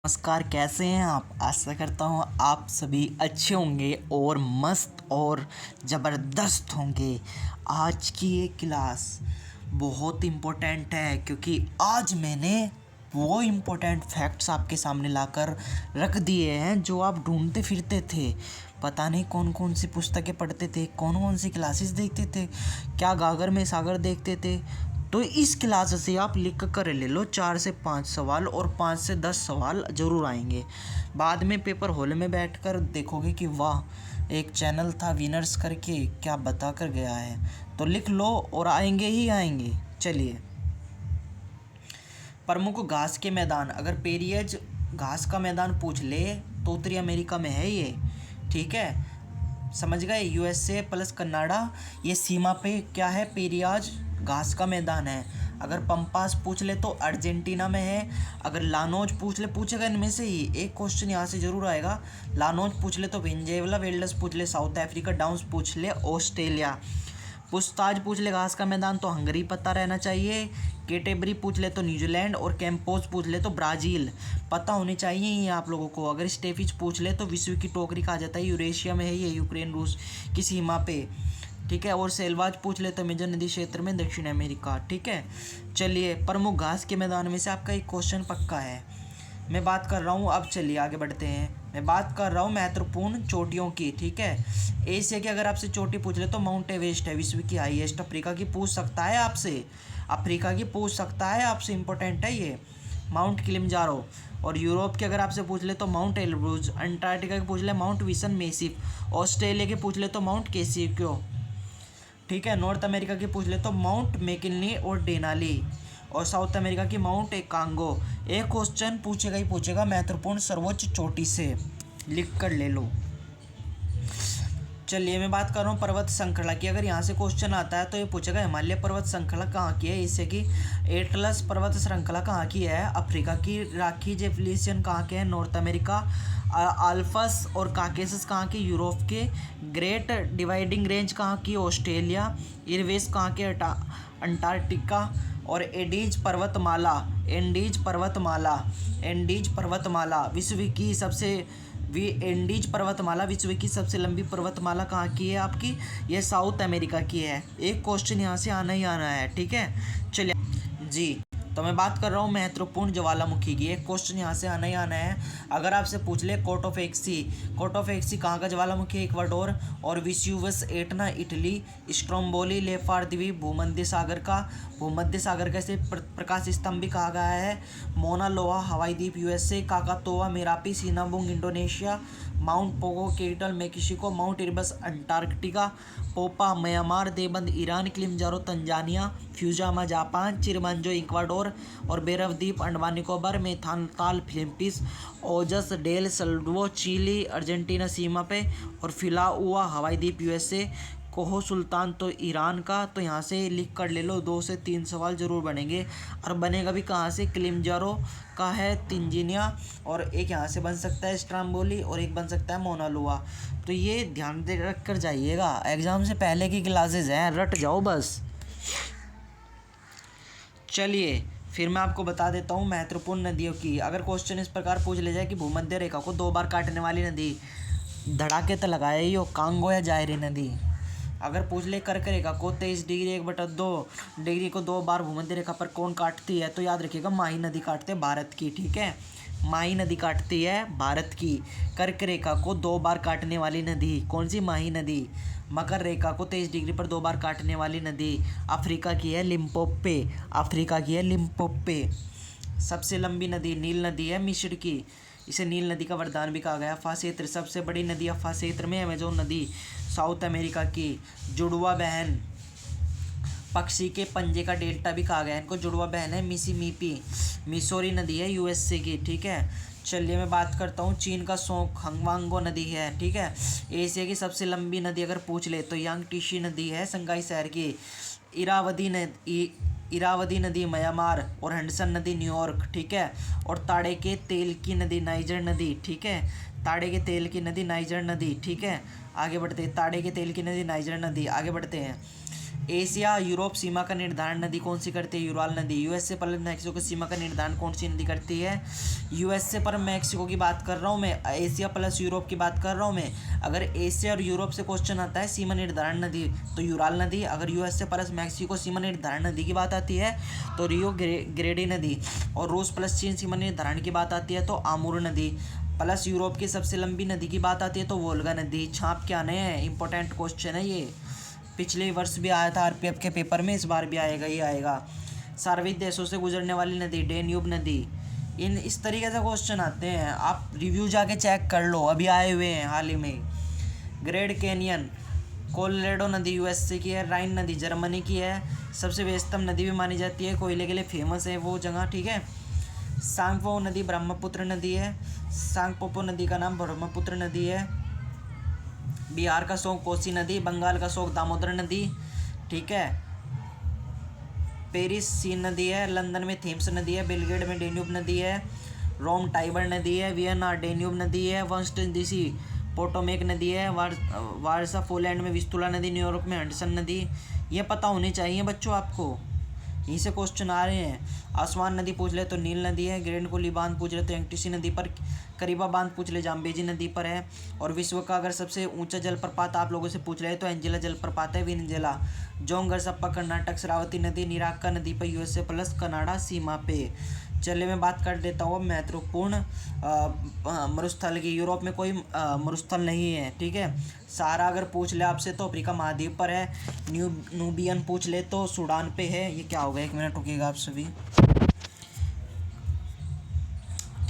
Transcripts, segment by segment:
नमस्कार, कैसे हैं आप? आशा करता हूँ आप सभी अच्छे होंगे और मस्त और ज़बरदस्त होंगे। आज की ये क्लास बहुत इम्पोर्टेंट है क्योंकि आज मैंने वो इम्पोर्टेंट फैक्ट्स आपके सामने लाकर रख दिए हैं जो आप ढूंढते फिरते थे। पता नहीं कौन कौन सी पुस्तकें पढ़ते थे, कौन कौन सी क्लासेस देखते थे, क्या गागर में सागर देखते थे। तो इस क्लास से आप लिख कर ले लो 4 से 5 सवाल और 5 से 10 सवाल ज़रूर आएंगे। बाद में पेपर हॉल में बैठकर देखोगे कि वाह, एक चैनल था विनर्स करके, क्या बता कर गया है। तो लिख लो और आएंगे ही आएंगे। चलिए, प्रमुख घास के मैदान, अगर पेरियाज घास का मैदान पूछ ले तो उत्तरी अमेरिका में है ये। ठीक है, समझ गए? यूएसए प्लस कनाडा, ये सीमा पे क्या है? पेरियाज घास का मैदान है। अगर पंपास पूछ ले तो अर्जेंटीना में है। अगर लानोज पूछ ले, पूछेगा इनमें से ही एक क्वेश्चन यहाँ से जरूर आएगा। लानोज पूछ ले तो वेनेजुएला, वेल्डस पूछ ले साउथ अफ्रीका, डाउन्स पूछ ले ऑस्ट्रेलिया, पुछताछ पूछ ले घास का मैदान तो हंगरी पता रहना चाहिए। कैटेबरी पूछ ले तो न्यूजीलैंड और कैंपोज पूछ ले तो ब्राज़ील पता होने चाहिए ये आप लोगों को। अगर स्टेफिज पूछ ले तो विश्व की टोकरी कहा जाता है, यूरेशिया में है ये, यूक्रेन रूस की सीमा पे। ठीक है, और सेलवाज पूछ ले तो मेजर नदी क्षेत्र में दक्षिण अमेरिका। ठीक है, चलिए, प्रमुख घास के मैदान में से आपका एक क्वेश्चन पक्का है। मैं बात कर रहा हूँ, अब चलिए आगे बढ़ते हैं। मैं बात कर रहा हूँ महत्वपूर्ण चोटियों की। ठीक है, एशिया की अगर आपसे चोटी पूछ ले तो माउंट एवरेस्ट है, विश्व की हाईएस्ट। अफ्रीका की पूछ सकता है आपसे, अफ्रीका की पूछ सकता है आपसे, इंपॉर्टेंट है ये, माउंट किलिमंजारो। और यूरोप के अगर आपसे पूछ ले तो माउंट एल्ब्रूज। अंटार्कटिका की पूछ ले माउंट विसन मेसिफ। ऑस्ट्रेलिया के पूछ ले तो माउंट केसिक्यो। ठीक है, नॉर्थ अमेरिका की पूछ ले तो माउंट मैकिनली और डेनाली। और साउथ अमेरिका की माउंट एकांगो। एक क्वेश्चन पूछेगा ही पूछेगा महत्वपूर्ण सर्वोच्च चोटी से, लिख कर ले लो। चलिए, मैं बात कर रहा हूँ पर्वत श्रृंखला की। अगर यहाँ से क्वेश्चन आता है तो ये पूछेगा हिमालय पर्वत श्रृंखला कहाँ की है, इससे कि एटलस पर्वत श्रृंखला कहाँ की है, अफ्रीका की राखी जेफलिसियन कहाँ के है, नॉर्थ अमेरिका, अल्पस और काकेसस कहाँ की, यूरोप के, ग्रेट डिवाइडिंग रेंज कहाँ की, ऑस्ट्रेलिया, इरवेस कहाँ के, अंटार्कटिका, और एंडीज पर्वतमाला विश्व की सबसे एंडीज पर्वतमाला विश्व की सबसे लंबी पर्वतमाला कहाँ की है आपकी, ये साउथ अमेरिका की है। एक क्वेश्चन यहाँ से आना ही आना है। ठीक है, चलिए जी, तो मैं बात कर रहा हूँ महत्वपूर्ण ज्वालामुखी की। एक क्वेश्चन यहाँ से आना ही आना है। अगर आपसे पूछ ले कोटोफेक्सी कहाँ का ज्वालामुखी है, इक्वाडोर, और विस्यूवस एटना इटली, स्ट्रोम्बोली लेफार द्वीप भूमध्य सागर का इसे प्रकाश स्तंभ भी कहा गया है, मोना लोआ हवाई द्वीप USA, Krakatoa Merapi Sinabung Indonesia, Mount Popocatepetl Mexico, Mount Erebus Antarctica, Popa Myanmar, देवबंद Iran, Kilimanjaro Tanzania, Fujiyama Japan, चिरमंजो इक्वाडोर, और बेरव द्वीप अंडमान निकोबार, मेथानताल Philippines, Ojos del Salado Chile Argentina सीमा पे, और फिलाउआ हवाई द्वीप यूएसए, कोहो सुल्तान तो ईरान का। तो यहाँ से लिख कर ले लो, 2 से 3 सवाल जरूर बनेंगे। और बनेगा भी कहाँ से, किलिमंजारो का है तंजानिया, और एक यहाँ से बन सकता है स्ट्रोम्बोली, और एक बन सकता है मोना लोआ। तो ये ध्यान दे रख कर जाइएगा, एग्जाम से पहले की क्लासेस हैं, रट जाओ बस। चलिए, फिर मैं आपको बता देता हूँ महत्वपूर्ण नदियों की। अगर क्वेश्चन इस प्रकार पूछ ले जाए कि भूमध्य रेखा को 2 बार काटने वाली नदी, धड़ाके तो लगाए ही हो, कांगो या जायरी नदी। अगर पूछ ले कर्क रेखा को 23 डिग्री 1/2 डिग्री को 2 बार भूमध्य रेखा पर कौन काटती है, तो याद रखिएगा माही नदी काटते हैं भारत की। ठीक है, माही नदी काटती है भारत की। कर्क रेखा को 2 बार काटने वाली नदी कौन सी, माही नदी। मकर रेखा को 23 डिग्री पर 2 बार काटने वाली नदी अफ्रीका की है लिम्पोपे। सबसे लंबी नदी नील नदी है मिस्र की, इसे नील नदी का वरदान भी कहा गया। अफा क्षेत्र, सबसे बड़ी नदी अफा क्षेत्र में अमेजोन नदी साउथ अमेरिका की। जुड़वा बहन, पक्षी के पंजे का डेल्टा भी कहा गया है इनको, जुड़वा बहन है मिसोरी नदी है यूएसए की। ठीक है, चलिए मैं बात करता हूँ चीन का सोंगवांगो नदी है। ठीक है, एशिया की सबसे लंबी नदी अगर पूछ ले तो यांगटीसी नदी है संगाई शहर की। इरावदी नदी म्यांमार, और हडसन नदी न्यूयॉर्क। ठीक है, और ताड़े के तेल की नदी नाइजर नदी। ठीक है, ताड़े के तेल की नदी नाइजर नदी। ठीक है, आगे बढ़ते हैं, ताड़े के तेल की नदी नाइजर नदी, आगे बढ़ते हैं। एशिया यूरोप सीमा का निर्धारण नदी कौन सी करती है? यूराल नदी। यूएसए पर मैक्सिको की सीमा का निर्धारण कौन सी नदी करती है? यूएसए पर मैक्सिको की बात कर रहा हूँ मैं, एशिया प्लस यूरोप की बात कर रहा हूँ मैं। अगर एशिया और यूरोप से क्वेश्चन आता है सीमा निर्धारण नदी तो यूराल नदी। अगर यूएसए प्लस मैक्सिको सीमा निर्धारण नदी की बात आती है तो रियो ग्रेडी नदी। और रूस प्लस चीन सीमा निर्धारण की बात आती है तो आमूर नदी। प्लस यूरोप की सबसे लंबी नदी की बात आती है तो वोल्गा नदी। छाप क्या आने हैं? इंपॉर्टेंट क्वेश्चन है ये, पिछले वर्ष भी आया था आरपीएफ के पेपर में, इस बार भी आएगा ही आएगा। सार्वजनिक देशों से गुजरने वाली नदी डेन्यूब नदी। इस तरीके से क्वेश्चन आते हैं, आप रिव्यू जाके चेक कर लो, अभी आए हुए हैं हाल ही में। ग्रेट कैनियन कोलोराडो नदी यूएसए की है। राइन नदी जर्मनी की है। सबसे व्यस्तम नदी भी मानी जाती है, कोयले के लिए फेमस है वो जगह, ठीक है। सांगपो नदी ब्रह्मपुत्र नदी है। सांगपोपो नदी का नाम ब्रह्मपुत्र नदी है। बिहार का शोक कोसी नदी। बंगाल का शोक दामोदर नदी, ठीक है। पेरिस सीन नदी है। लंदन में थेम्स नदी है। बेलग्रेड में डेन्यूब नदी है। रोम टाइबर नदी है। वियना डेन्यूब नदी है। वाशिंगटन डीसी पोटोमेक नदी है। वारसा पोलैंड में विस्तुला नदी। न्यूयॉर्क में हडसन नदी। ये पता होनी चाहिए बच्चों आपको, यहीं से क्वेश्चन आ रहे हैं। आसमान नदी पूछ ले तो नील नदी है। ग्रैंड कोली बांध पूछ ले तो एंटीसी नदी पर। करीबा बांध पूछ ले जाम्बेजी नदी पर है। और विश्व का अगर सबसे ऊंचा जलप्रपात आप लोगों से पूछ रहे तो एंजेला जलप्रपात है, विनजेला। जोंगर सप्पा कर्नाटक। शरावती नदी निराका नदी पर यूएसए प्लस कनाडा सीमा पे। चलिए मैं बात कर देता हूँ महत्वपूर्ण मरुस्थल की। यूरोप में कोई मरुस्थल नहीं है, ठीक है। सहारा अगर पूछ ले आपसे तो अफ्रीका महाद्वीप पर है। नूबियन पूछ ले तो सूडान पे है। ये क्या होगा, एक मिनट रुकिएगा आप सभी,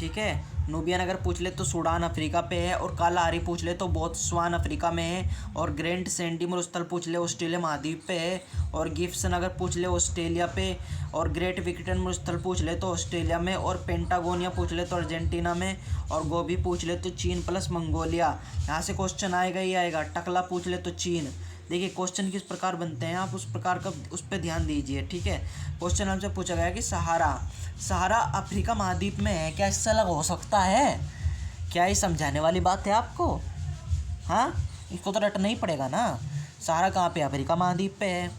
ठीक है। नूबियन अगर पूछ ले तो सूडान अफ्रीका पे है। और कालाहारी पूछ ले तो बोत्सवान अफ्रीका में है। और ग्रैंड सैंडी मरुस्थल पूछ ले ऑस्ट्रेलिया महाद्वीप पे है। और गिब्सन अगर पूछ ले ऑस्ट्रेलिया पे। और ग्रेट विक्टोरियन मरुस्थल पूछ ले तो ऑस्ट्रेलिया में। और पेंटागोनिया पूछ ले तो अर्जेंटीना में। और गोबी पूछ ले तो चीन प्लस मंगोलिया। यहाँ से क्वेश्चन आएगा ही आएगा। टकला पूछ ले तो चीन। देखिए क्वेश्चन किस प्रकार बनते हैं, आप उस प्रकार का उस पर ध्यान दीजिए, ठीक है। क्वेश्चन हमसे पूछा गया कि सहारा अफ्रीका महाद्वीप में है, क्या इससे अलग हो सकता है? क्या ये समझाने वाली बात है आपको? हाँ, इसको तो रटना ही पड़ेगा ना। सहारा कहाँ पे? अफ्रीका महाद्वीप पे है।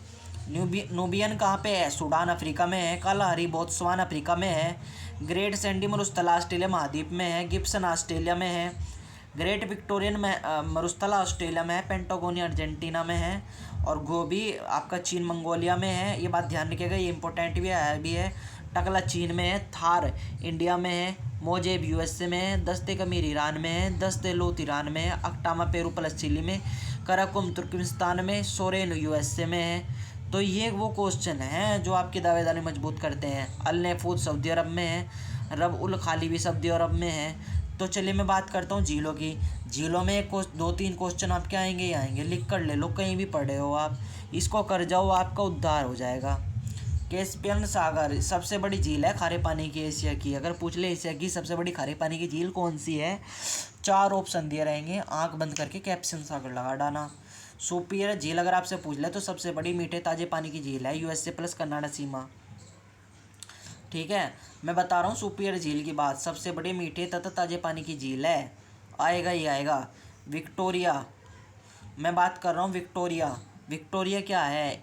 नूबियन कहाँ पे है? सूडान अफ्रीका में है। कालाहारी बोत्सवान अफ्रीका में है। ग्रेट सैंडी मरुस्थल ऑस्ट्रेलिया महाद्वीप में है। गिब्सन ऑस्ट्रेलिया में है। ग्रेट विक्टोरियन मरुस्थल ऑस्ट्रेलिया में है। पेंटागोनिया अर्जेंटीना में है। और गोबी आपका चीन मंगोलिया में है। ये बात ध्यान रखिएगा, ये इंपॉर्टेंट भी है। टकला चीन में है। थार इंडिया में है। मोजेब यूएसए में है। दस्ते कमीर ईरान में है। दस्ते लोत ईरान में है। अक्टामा पेरू प्लस चिली में। कराकुम तुर्कमेनिस्तान में। सोरेन यूएसए में है। तो ये वो क्वेश्चन हैं जो आपकी दावेदारी मजबूत करते हैं। अल नफूद सऊदी अरब में है। रब उल खाली भी सऊदी अरब में है। तो चलिए मैं बात करता हूँ झीलों की। झीलों में एक 2-3 क्वेश्चन आपके आएंगे ही आएंगे, लिख कर ले लो, कहीं भी पढ़े हो आप, इसको कर जाओ, आपका उद्धार हो जाएगा। कैस्पियन सागर सबसे बड़ी झील है खारे पानी की एशिया की। अगर पूछ ले एशिया की सबसे बड़ी खारे पानी की झील कौन सी है, 4 ऑप्शन दिए रहेंगे, आंख बंद करके कैप्शन सागर लगा डाना। सुपियर झील अगर आपसे पूछ ले तो सबसे बड़ी मीठे ताजे पानी की झील है, यूएसए प्लस कनाडा सीमा, ठीक है। मैं बता रहा हूँ सुपियर झील की बात, सबसे बड़ी मीठे तथा ताजे पानी की झील है, आएगा ही आएगा। विक्टोरिया, मैं बात कर रहा हूँ विक्टोरिया। विक्टोरिया क्या है?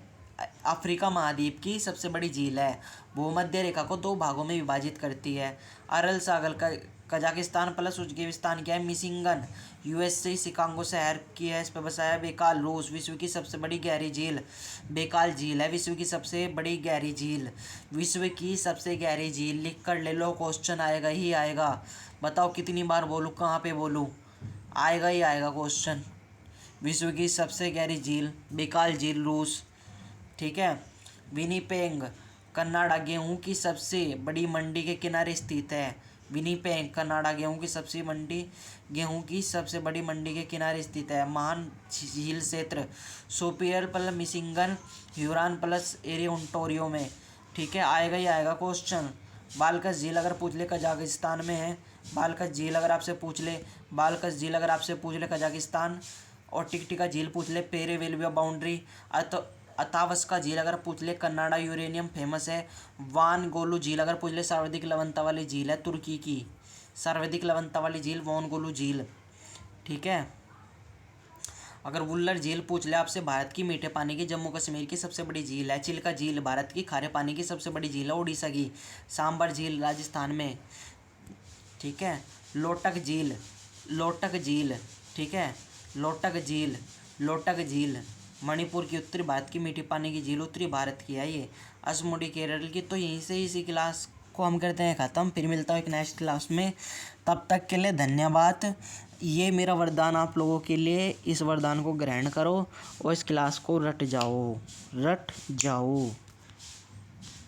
अफ्रीका महाद्वीप की सबसे बड़ी झील है। भूमध्य रेखा को 2 भागों में विभाजित करती है। अरल सागर का कजाकिस्तान प्लस उज्बेकिस्तान क्या है? मिशिगन यूएसए शिकागो शहर की है, इस पर बसाया। बेकाल रूस, विश्व की सबसे बड़ी गहरी झील बेकाल झील है, विश्व की सबसे बड़ी गहरी झील, विश्व की सबसे गहरी झील, लिख कर ले लो, क्वेश्चन आएगा ही आएगा। बताओ कितनी बार बोलूँ, कहाँ पे बोलूँ, आएगा ही आएगा क्वेश्चन। विश्व की सबसे गहरी झील बेकाल झील रूस, ठीक है। विनिपेग कनाडा गेहूं की सबसे बड़ी मंडी के किनारे स्थित है। विनिपेग कनाडा गेहूं की सबसे बड़ी मंडी के किनारे स्थित है। महान झील क्षेत्र Superior plus Michigan, Huron plus एरी ओंटारियो में, ठीक है, आएगा ही आएगा क्वेश्चन। बालकस झील अगर पूछ ले कजाकिस्तान में है। बालकस झील अगर आपसे पूछ ले कजाकिस्तान। और टिकटिका झील पूछ ले पेरे वेलविया बाउंड्री। अतावस्का झील अगर पूछ ले कनाडा यूरेनियम फेमस है। वान गोलू झील अगर पूछ ले सर्वाधिक लवणता वाली झील है तुर्की की, सर्वाधिक लवणता वाली झील वान गोलू झील, ठीक है। अगर वुल्लर झील पूछ ले आपसे, भारत की मीठे पानी की, जम्मू कश्मीर की सबसे बड़ी झील है। चिल्का झील भारत की खारे पानी की सबसे बड़ी झील है, उड़ीसा की। सांबर झील राजस्थान में, ठीक है। लोटक झील, लोटक झील, ठीक है। लोटक झील, लोटक झील मणिपुर की, उत्तरी भारत की मीठी पानी की झील, उत्तरी भारत की है ये। अजमुडी केरल की। तो यहीं से इसी क्लास को हम करते हैं ख़त्म। फिर मिलता हूँ एक नेक्स्ट क्लास में, तब तक के लिए धन्यवाद। ये मेरा वरदान आप लोगों के लिए, इस वरदान को ग्रहण करो और इस क्लास को रट जाओ, रट जाओ।